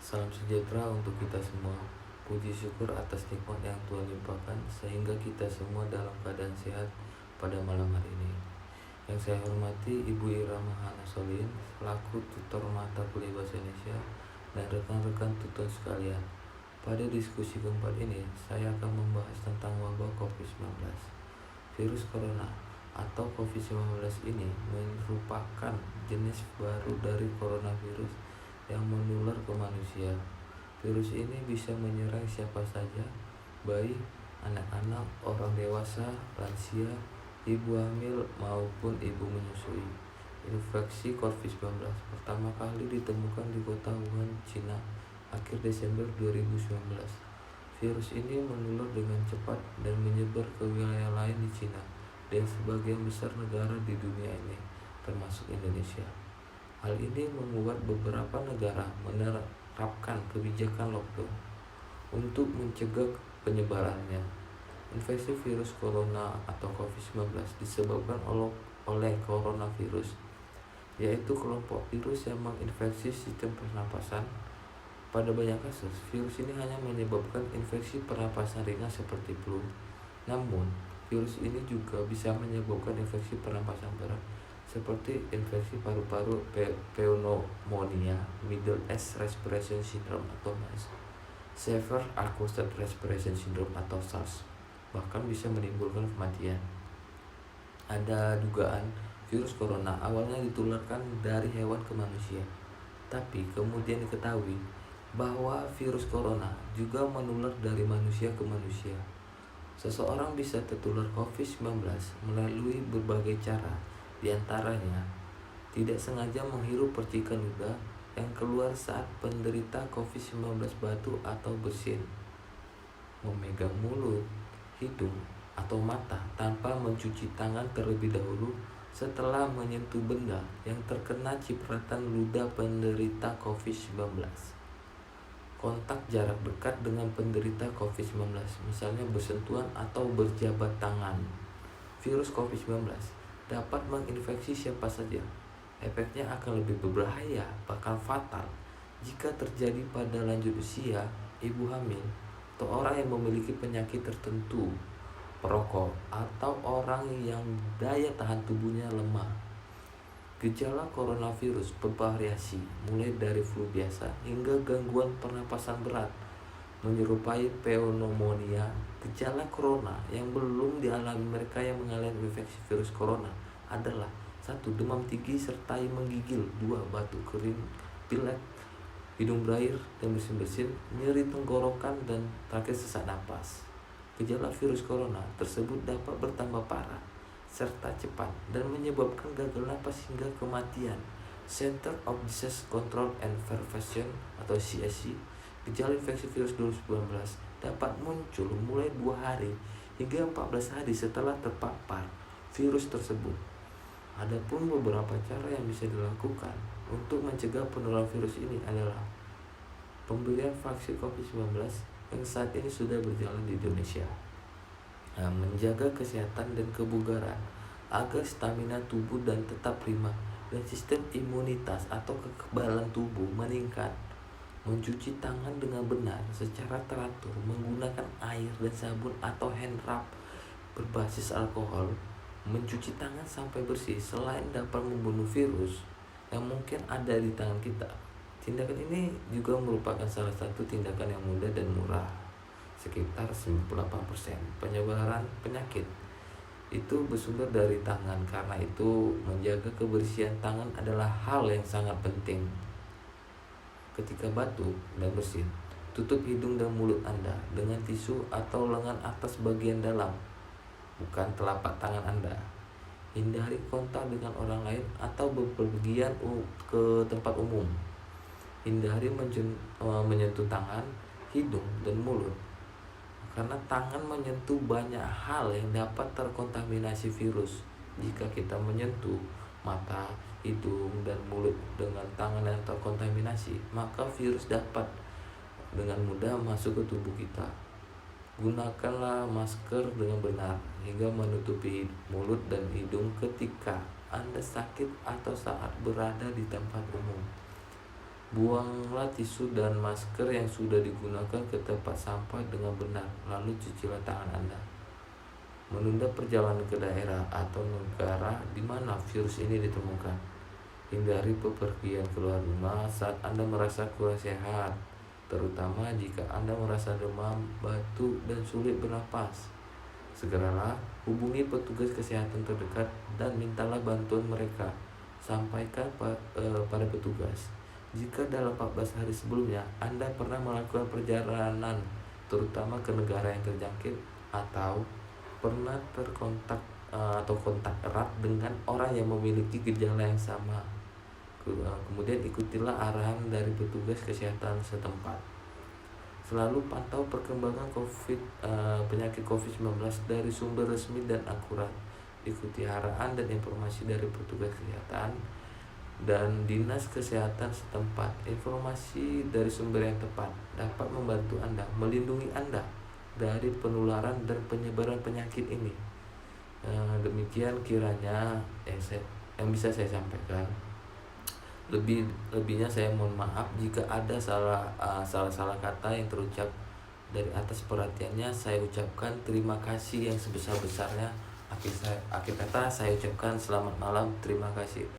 Salam sejahtera untuk kita semua. Puji syukur atas nikmat yang Tuhan limpahkan sehingga kita semua dalam keadaan sehat pada malam hari ini. Yang saya hormati Ibu Ira Mahana Solihin selaku tutor mata kuliah bahasa Indonesia dan rekan-rekan tutor sekalian. Pada diskusi keempat ini, saya akan membahas tentang wabah COVID-19. Virus corona atau COVID-19 ini merupakan jenis baru dari coronavirus yang menular ke manusia. Virus ini bisa menyerang siapa saja, bayi, anak-anak, orang dewasa, lansia, ibu hamil maupun ibu menyusui. Infeksi COVID-19 pertama kali ditemukan di kota Wuhan, Cina, akhir Desember 2019. Virus ini menular dengan cepat dan menyebar ke wilayah lain di Cina dan sebagian besar negara di dunia ini, termasuk Indonesia. Hal ini membuat beberapa negara menerapkan kebijakan lockdown untuk mencegah penyebarannya. Infeksi virus corona atau COVID-19 disebabkan oleh coronavirus, yaitu kelompok virus yang menginfeksi sistem pernapasan. Pada banyak kasus, virus ini hanya menyebabkan infeksi pernapasan ringan seperti flu. Namun, virus ini juga bisa menyebabkan infeksi pernapasan berat seperti infeksi paru-paru, pneumonia, Middle East Respiratory Syndrome atau MERS, Severe Acute Respiratory Syndrome atau SARS, bahkan bisa menimbulkan kematian. Ada dugaan virus corona awalnya ditularkan dari hewan ke manusia, tapi kemudian diketahui bahwa virus corona juga menular dari manusia ke manusia. Seseorang bisa tertular COVID-19 melalui berbagai cara, di antaranya tidak sengaja menghirup percikan udara yang keluar saat penderita COVID-19 batuk atau bersin, memegang mulut, hidung, atau mata tanpa mencuci tangan terlebih dahulu setelah menyentuh benda yang terkena cipratan ludah penderita COVID-19. Kontak jarak dekat dengan penderita COVID-19, misalnya bersentuhan atau berjabat tangan. Virus COVID-19 dapat menginfeksi siapa saja. Efeknya akan lebih berbahaya, bahkan fatal, jika terjadi pada lanjut usia, ibu hamil, atau orang yang memiliki penyakit tertentu, perokok, atau orang yang daya tahan tubuhnya lemah. Gejala coronavirus bervariasi, mulai dari flu biasa hingga gangguan pernapasan berat, menyerupai pneumonia. Gejala corona yang belum dialami mereka yang mengalami infeksi virus corona adalah 1. Demam tinggi sertai menggigil, 2. Batuk kering, pilek, hidung berair dan bersin-bersin, nyeri tenggorokan, dan terakhir sesak napas. Gejala virus corona tersebut dapat bertambah parah serta cepat dan menyebabkan gagal napas hingga kematian. Center of Disease Control and Prevention atau CDC, gejala infeksi virus 2019 dapat muncul mulai 2 hari hingga 14 hari setelah terpapar virus tersebut. Adapun beberapa cara yang bisa dilakukan untuk mencegah penularan virus ini adalah pemberian vaksin COVID-19 yang saat ini sudah berjalan di Indonesia, menjaga kesehatan dan kebugaran agar stamina tubuh dan tetap prima dan sistem imunitas atau kekebalan tubuh meningkat, mencuci tangan dengan benar secara teratur menggunakan air dan sabun atau hand rub berbasis alkohol, mencuci tangan sampai bersih selain dapat membunuh virus yang mungkin ada di tangan kita. Tindakan ini juga merupakan salah satu tindakan yang mudah dan murah. Sekitar 98% penyebaran penyakit itu bersumber dari tangan. Karena itu menjaga kebersihan tangan adalah hal yang sangat penting. Ketika batuk dan bersin, tutup hidung dan mulut Anda dengan tisu atau lengan atas bagian dalam, bukan telapak tangan Anda. Hindari kontak dengan orang lain atau bepergian ke tempat umum. Hindari menyentuh tangan, hidung, dan mulut, karena tangan menyentuh banyak hal yang dapat terkontaminasi virus. Jika kita menyentuh mata, hidung, dan mulut dengan tangan yang terkontaminasi, maka virus dapat dengan mudah masuk ke tubuh kita. Gunakanlah masker dengan benar hingga menutupi mulut dan hidung ketika Anda sakit atau saat berada di tempat umum. Buanglah tisu dan masker yang sudah digunakan ke tempat sampah dengan benar, lalu cucilah tangan Anda. Menunda perjalanan ke daerah atau negara di mana virus ini ditemukan. Hindari bepergian keluar rumah saat Anda merasa kurang sehat, terutama jika Anda merasa demam, batuk, dan sulit bernapas. Segeralah hubungi petugas kesehatan terdekat dan mintalah bantuan mereka. Sampaikan pada petugas jika dalam 14 hari sebelumnya Anda pernah melakukan perjalanan terutama ke negara yang terjangkit atau pernah atau kontak erat dengan orang yang memiliki gejala yang sama. Kemudian ikutilah arahan dari petugas kesehatan setempat. Selalu pantau perkembangan penyakit COVID-19 dari sumber resmi dan akurat. Ikuti arahan dan informasi dari petugas kesehatan dan dinas kesehatan setempat. Informasi dari sumber yang tepat dapat membantu Anda, melindungi Anda dari penularan dan penyebaran penyakit ini. Demikian kiranya yang bisa saya sampaikan. Lebihnya saya mohon maaf jika ada salah kata yang terucap. Dari atas perhatiannya saya ucapkan terima kasih yang sebesar-besarnya. Akhir kata saya ucapkan selamat malam, terima kasih.